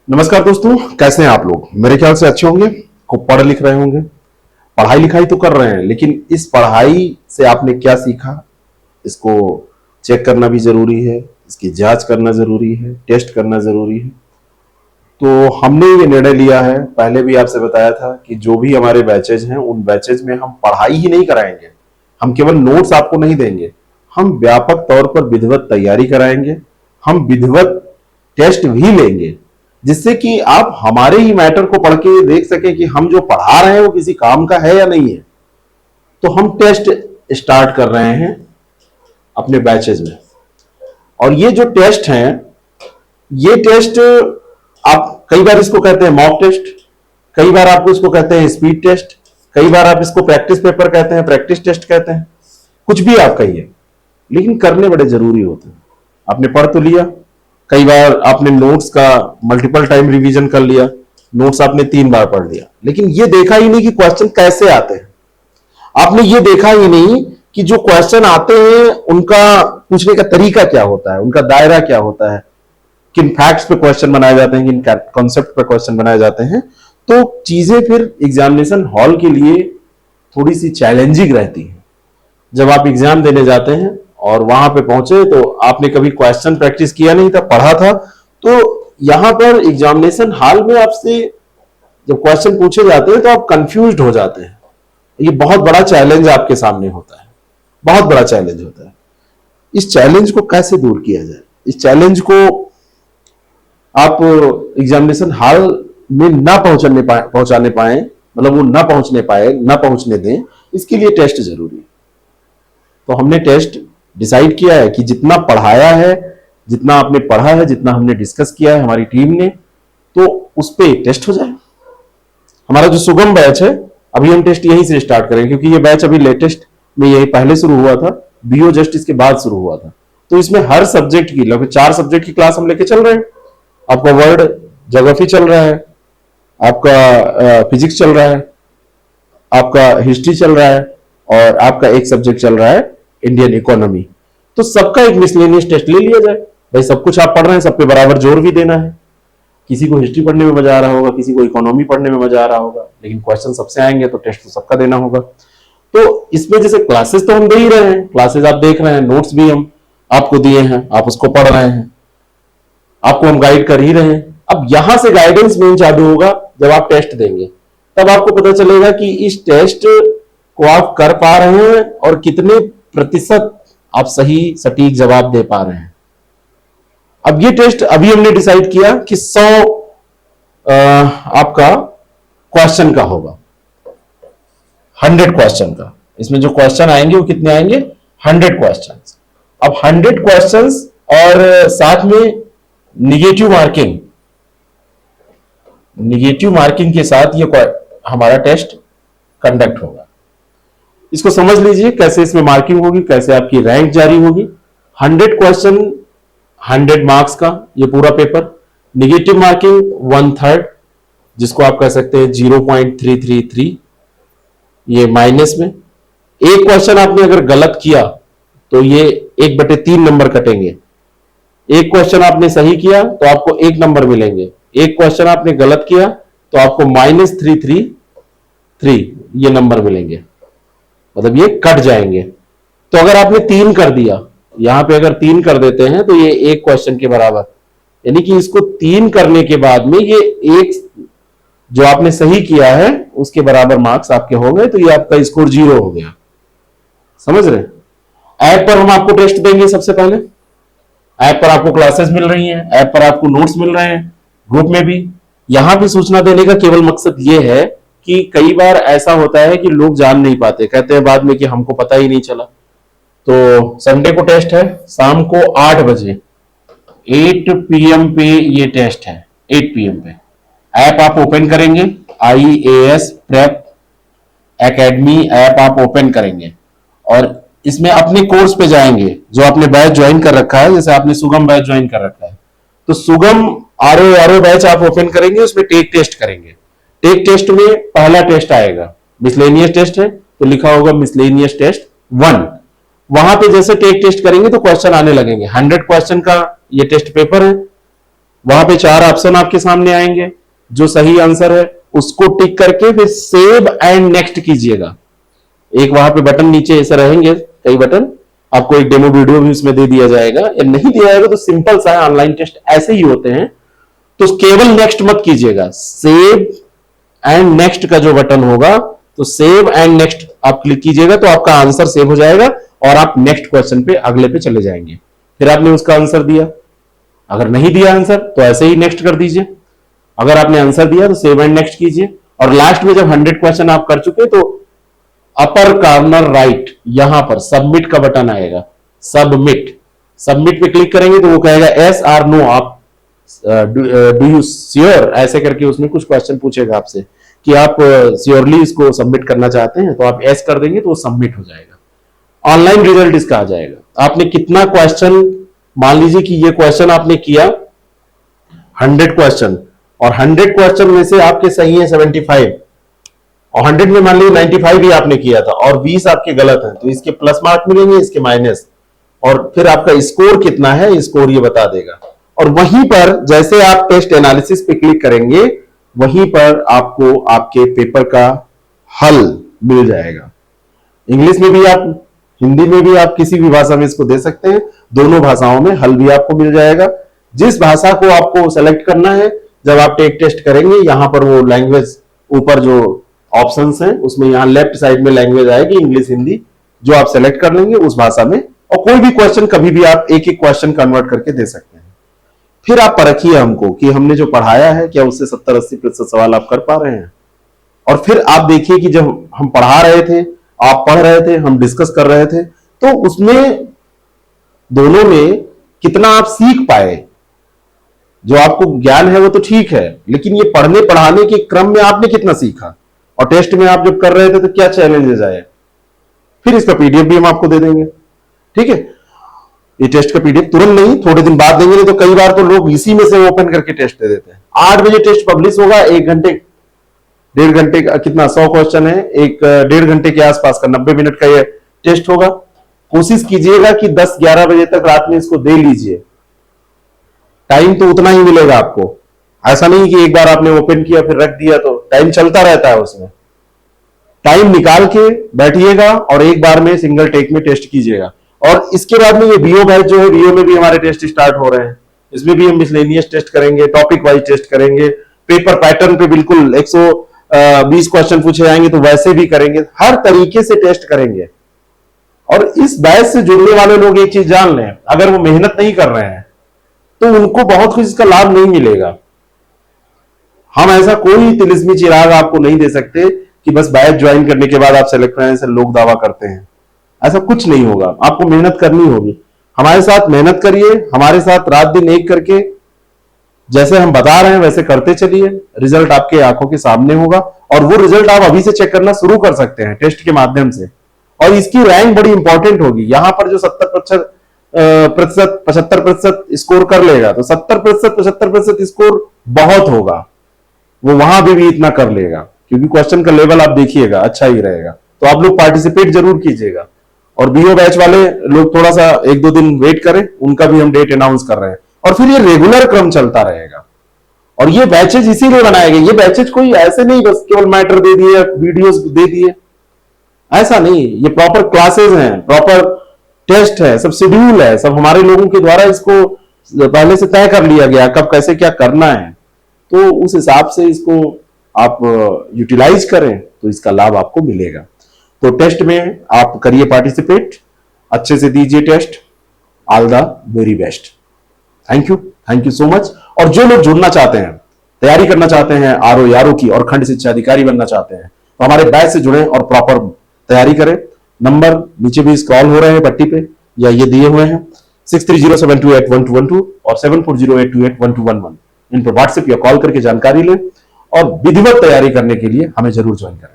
नमस्कार दोस्तों, कैसे हैं आप लोग। मेरे ख्याल से अच्छे होंगे, खूब पढ़ लिख रहे होंगे। पढ़ाई लिखाई तो कर रहे हैं, लेकिन इस पढ़ाई से आपने क्या सीखा, इसको चेक करना भी जरूरी है, इसकी जांच करना जरूरी है, टेस्ट करना जरूरी है। तो हमने ये निर्णय लिया है, पहले भी आपसे बताया था कि जो भी हमारे बैचेज हैं उन बैचेज में हम पढ़ाई ही नहीं कराएंगे। हम केवल नोट्स आपको नहीं देंगे, हम व्यापक तौर पर विधिवत तैयारी कराएंगे, हम विधिवत टेस्ट भी लेंगे, जिससे कि आप हमारे ही मैटर को पढ़ के देख सकें कि हम जो पढ़ा रहे हैं वो किसी काम का है या नहीं है। तो हम टेस्ट स्टार्ट कर रहे हैं अपने बैचेज में, और ये जो टेस्ट हैं, ये टेस्ट आप कई बार इसको कहते हैं मॉक टेस्ट, कई बार आपको इसको कहते हैं स्पीड टेस्ट, कई बार आप इसको प्रैक्टिस पेपर कहते हैं, प्रैक्टिस टेस्ट कहते हैं, कुछ भी आप कहिए, लेकिन करने बड़े जरूरी होते हैं। आपने पढ़ तो लिया, कई बार आपने नोट्स का मल्टीपल टाइम रिवीजन कर लिया, नोट्स आपने 3 बार पढ़ लिया, लेकिन ये देखा ही नहीं कि क्वेश्चन कैसे आते हैं। आपने ये देखा ही नहीं कि जो क्वेश्चन आते हैं उनका पूछने का तरीका क्या होता है, उनका दायरा क्या होता है, किन फैक्ट्स पे क्वेश्चन बनाए जाते हैं, किन कॉन्सेप्ट पे क्वेश्चन बनाए जाते हैं। तो चीजें फिर एग्जामिनेशन हॉल के लिए थोड़ी सी चैलेंजिंग रहती है। जब आप एग्जाम देने जाते हैं और वहां पे पहुंचे तो आपने कभी क्वेश्चन प्रैक्टिस किया नहीं था, पढ़ा था, तो यहां पर एग्जामिनेशन हॉल में आपसे जब क्वेश्चन पूछे जाते हैं तो आप कंफ्यूज्ड हो जाते हैं। ये बहुत बड़ा चैलेंज आपके सामने होता है, बहुत बड़ा चैलेंज होता है। इस चैलेंज को कैसे दूर किया जाए, इस चैलेंज को आप एग्जामिनेशन हॉल में ना पहुंचाने पाए, मतलब वो ना पहुंचने पाए, ना पहुंचने दें, इसके लिए टेस्ट जरूरी है। तो हमने टेस्ट डिसाइड किया है कि जितना पढ़ाया है, जितना आपने पढ़ा है, जितना हमने डिस्कस किया है हमारी टीम ने, तो उस पर टेस्ट हो जाए। हमारा जो सुगम बैच है, अभी हम टेस्ट यहीं से स्टार्ट करेंगे, क्योंकि ये बैच अभी लेटेस्ट में यही पहले शुरू हुआ था, बीओ जस्ट इसके बाद शुरू हुआ था। तो इसमें हर सब्जेक्ट की, लगभग 4 सब्जेक्ट की क्लास हम लेके चल रहे हैं। आपका वर्ल्ड ज्योग्राफी चल रहा है, आपका फिजिक्स चल रहा है, आपका हिस्ट्री चल रहा है, और आपका एक सब्जेक्ट चल रहा है इंडियन इकोनॉमी। तो सबका एक मिसलेनियस टेस्ट ले लिया जाए। भाई सब कुछ आप पढ़ रहे हैं, सब पे बराबर जोर भी देना है। किसी को हिस्ट्री पढ़ने में मजा आ रहा होगा, किसी को इकोनॉमी पढ़ने में मजा आ रहा होगा, लेकिन क्वेश्चन सबसे आएंगे तो टेस्ट तो सबका देना होगा। तो इसमें जैसे क्लासेस तो हम दे ही रहे हैं, क्लासेस आप देख रहे हैं, नोट्स भी हम आपको दिए हैं, आप उसको पढ़ रहे हैं, आपको हम गाइड कर ही रहे हैं। अब यहां से गाइडेंस मेन चालू होगा जब आप टेस्ट देंगे, तब आपको पता चलेगा कि इस टेस्ट को आप कर पा रहे हैं और कितने प्रतिशत आप सही सटीक जवाब दे पा रहे हैं। अब ये टेस्ट अभी हमने डिसाइड किया कि 100 आपका क्वेश्चन का होगा, 100 क्वेश्चन का। इसमें जो क्वेश्चन आएंगे वो कितने आएंगे, 100 क्वेश्चन। अब 100 क्वेश्चन और साथ में निगेटिव मार्किंग के साथ ये हमारा टेस्ट कंडक्ट होगा। इसको समझ लीजिए कैसे इसमें मार्किंग होगी, कैसे आपकी रैंक जारी होगी। 100 क्वेश्चन, 100 मार्क्स का ये पूरा पेपर। निगेटिव मार्किंग 1/3, जिसको आप कह सकते हैं 0.333, ये माइनस में। एक क्वेश्चन आपने अगर गलत किया तो ये 1/3 नंबर कटेंगे। एक क्वेश्चन आपने सही किया तो आपको 1 नंबर मिलेंगे। एक क्वेश्चन आपने गलत किया तो आपको -333 ये नंबर मिलेंगे, मतलब ये कट जाएंगे। तो अगर आपने 3 कर दिया, यहां पे अगर 3 कर देते हैं तो ये एक क्वेश्चन के बराबर, यानी कि इसको 3 करने के बाद में ये एक जो आपने सही किया है उसके बराबर मार्क्स आपके हो गए, तो ये आपका स्कोर 0 हो गया। समझ रहे? ऐप पर हम आपको टेस्ट देंगे। सबसे पहले ऐप पर आपको क्लासेस मिल रही हैं, ऐप पर आपको नोट्स मिल रहे हैं, ग्रुप में भी। यहां भी सूचना देने का केवल मकसद यह है कि कई बार ऐसा होता है कि लोग जान नहीं पाते, कहते हैं बाद में कि हमको पता ही नहीं चला। तो संडे को टेस्ट है, शाम को 8 बजे 8 PM पे ये टेस्ट है। 8 PM पे ऐप आप ओपन करेंगे, IAS प्रेप एकेडमी ऐप आप ओपन करेंगे और इसमें अपने कोर्स पे जाएंगे जो आपने बैच ज्वाइन कर रखा है। जैसे आपने सुगम बैच ज्वाइन कर रखा है तो सुगम आरओ बैच आप ओपन करेंगे, उसमें टेक टेस्ट करेंगे। टेक टेस्ट में पहला टेस्ट आएगा, मिसलेनियस टेस्ट है तो लिखा होगा मिसलेनियस टेस्ट 1। वहां पे जैसे टेक टेस्ट करेंगे तो क्वेश्चन आने लगेंगे। 100 क्वेश्चन का ये टेस्ट पेपर है, वहां पे 4 ऑप्शन आपके सामने आएंगे, जो सही आंसर है उसको टिक करके फिर सेव एंड नेक्स्ट कीजिएगा। एक वहां पे बटन नीचे ऐसे रहेंगे कई बटन, आपको एक डेमो वीडियो भी उसमें दे दिया जाएगा, या नहीं दिया जाएगा तो सिंपल सा है, ऑनलाइन टेस्ट ऐसे ही होते हैं। तो केवल नेक्स्ट मत कीजिएगा, सेव एंड नेक्स्ट का जो बटन होगा तो सेव एंड नेक्स्ट आप क्लिक कीजिएगा तो आपका आंसर सेव हो जाएगा और आप नेक्स्ट क्वेश्चन पे अगले पे चले जाएंगे। फिर आपने उसका आंसर दिया, अगर नहीं दिया आंसर तो ऐसे ही नेक्स्ट कर दीजिए, अगर आपने आंसर दिया तो सेव एंड नेक्स्ट कीजिए। और लास्ट में जब 100 क्वेश्चन आप कर चुके तो अपर कॉर्नर राइट यहां पर सबमिट का बटन आएगा, सबमिट, सबमिट पे क्लिक करेंगे तो वो कहेगा यस और नो, आप डू यू श्योर ऐसे करके उसमें कुछ क्वेश्चन पूछेगा आपसे कि आप श्योरली इसको सबमिट करना चाहते हैं, तो आप यस कर देंगे तो वो सबमिट हो जाएगा। ऑनलाइन रिजल्ट इसका आ जाएगा। आपने कितना क्वेश्चन, मान लीजिए कि ये क्वेश्चन आपने किया 100 क्वेश्चन और 100 क्वेश्चन में से आपके सही है 75 और 100 में मान लीजिए 95 ही आपने किया था और 20 आपके गलत हैं, तो इसके प्लस मार्क मिलेंगे, इसके माइनस, और फिर आपका स्कोर कितना है स्कोर ये बता देगा। और वहीं पर जैसे आप टेस्ट एनालिसिस पे क्लिक करेंगे वहीं पर आपको आपके पेपर का हल मिल जाएगा। इंग्लिश में भी आप, हिंदी में भी आप, किसी भी भाषा में इसको दे सकते हैं, दोनों भाषाओं में हल भी आपको मिल जाएगा। जिस भाषा को आपको सेलेक्ट करना है जब आप टेस्ट करेंगे, यहां पर वो लैंग्वेज ऊपर जो ऑप्शंस हैं उसमें यहां लेफ्ट साइड में लैंग्वेज आएगी, इंग्लिश हिंदी, जो आप सेलेक्ट कर लेंगे उस भाषा में, और कोई भी क्वेश्चन कभी भी आप एक एक क्वेश्चन कन्वर्ट करके दे सकते हैं। फिर आप परखिए हमको कि हमने जो पढ़ाया है क्या उससे 70-80% सवाल आप कर पा रहे हैं। और फिर आप देखिए कि जब हम पढ़ा रहे थे, आप पढ़ रहे थे, हम डिस्कस कर रहे थे, तो उसमें दोनों में कितना आप सीख पाए। जो आपको ज्ञान है वो तो ठीक है, लेकिन ये पढ़ने पढ़ाने के क्रम में आपने कितना सीखा, और टेस्ट में आप जब कर रहे थे तो क्या चैलेंजेस आए। फिर इसका पीडीएफ भी हम आपको दे देंगे, ठीक है। ये टेस्ट का पीडीएफ तुरंत नहीं, थोड़े दिन बाद देंगे, नहीं तो कई बार तो लोग इसी में से ओपन करके टेस्ट दे देते हैं। 8 बजे टेस्ट पब्लिश होगा, 1 घंटे 1.5 घंटे का, कितना 100 क्वेश्चन है, एक 1.5 घंटे के आसपास का 90 मिनट का ये टेस्ट होगा। कोशिश कीजिएगा कि 10-11 बजे तक रात में इसको दे लीजिए, टाइम तो उतना ही मिलेगा आपको। ऐसा नहीं कि एक बार आपने ओपन किया फिर रख दिया, तो टाइम चलता रहता है उसमें। टाइम निकाल के बैठिएगा और एक बार में सिंगल टेक में टेस्ट कीजिएगा। और इसके बाद में ये बीओ बैच जो है, बीओ में भी हमारे टेस्ट स्टार्ट हो रहे हैं। इसमें भी हम मिसलेनियस टेस्ट करेंगे, टॉपिक वाइज टेस्ट करेंगे, पेपर पैटर्न पे बिल्कुल 120 क्वेश्चन पूछे जाएंगे तो वैसे भी करेंगे, हर तरीके से टेस्ट करेंगे। और इस बैच से जुड़ने वाले लोग एक चीज जान लें, अगर वो मेहनत नहीं कर रहे हैं तो उनको बहुत कुछ इसका लाभ नहीं मिलेगा। हम ऐसा कोई तिलिस्मी चिराग आपको नहीं दे सकते कि बस बैच ज्वाइन करने के बाद आप सेलेक्ट रहे हैं, लोग दावा करते हैं, ऐसा कुछ नहीं होगा। आपको मेहनत करनी होगी, हमारे साथ मेहनत करिए, हमारे साथ रात दिन एक करके जैसे हम बता रहे हैं वैसे करते चलिए, रिजल्ट आपके आंखों के सामने होगा। और वो रिजल्ट आप अभी से चेक करना शुरू कर सकते हैं टेस्ट के माध्यम से। और इसकी रैंक बड़ी इंपॉर्टेंट होगी। यहां पर जो 70% 75% स्कोर कर लेगा तो 70% 75% स्कोर बहुत होगा, वो वहां भी इतना कर लेगा, क्योंकि क्वेश्चन का लेवल आप देखिएगा अच्छा ही रहेगा। तो आप लोग पार्टिसिपेट जरूर कीजिएगा। और बीओ बैच वाले लोग थोड़ा सा 1-2 दिन वेट करें, उनका भी हम डेट अनाउंस कर रहे हैं। और फिर ये रेगुलर क्रम चलता रहेगा। और ये बैचेज इसीलिए बनाए गए, ये बैचेज कोई ऐसे नहीं बस केवल मैटर दे दिए, वीडियोस दे दिए, ऐसा नहीं। ये प्रॉपर क्लासेस हैं, प्रॉपर टेस्ट है, सब शेड्यूल है, सब हमारे लोगों के द्वारा इसको पहले से तय कर लिया गया कब कैसे क्या करना है। तो उस हिसाब से इसको आप यूटिलाइज करें तो इसका लाभ आपको मिलेगा। तो टेस्ट में आप करिए पार्टिसिपेट, अच्छे से दीजिए test. All the very best. Thank you so much. और जो लोग जुड़ना चाहते हैं, तैयारी करना चाहते हैं आरओ यारो की और खंड शिक्षा अधिकारी बनना चाहते हैं, तो हमारे बैच से जुड़े और प्रॉपर तैयारी करें। नंबर नीचे भी स्क्रॉल हो रहे हैं पट्टी पे, या ये दिए हुए हैं 6307281212 और 7408281211। इन पर व्हाट्सएप या कॉल करके जानकारी लें और विधिवत तैयारी करने के लिए हमें जरूर ज्वाइन करें।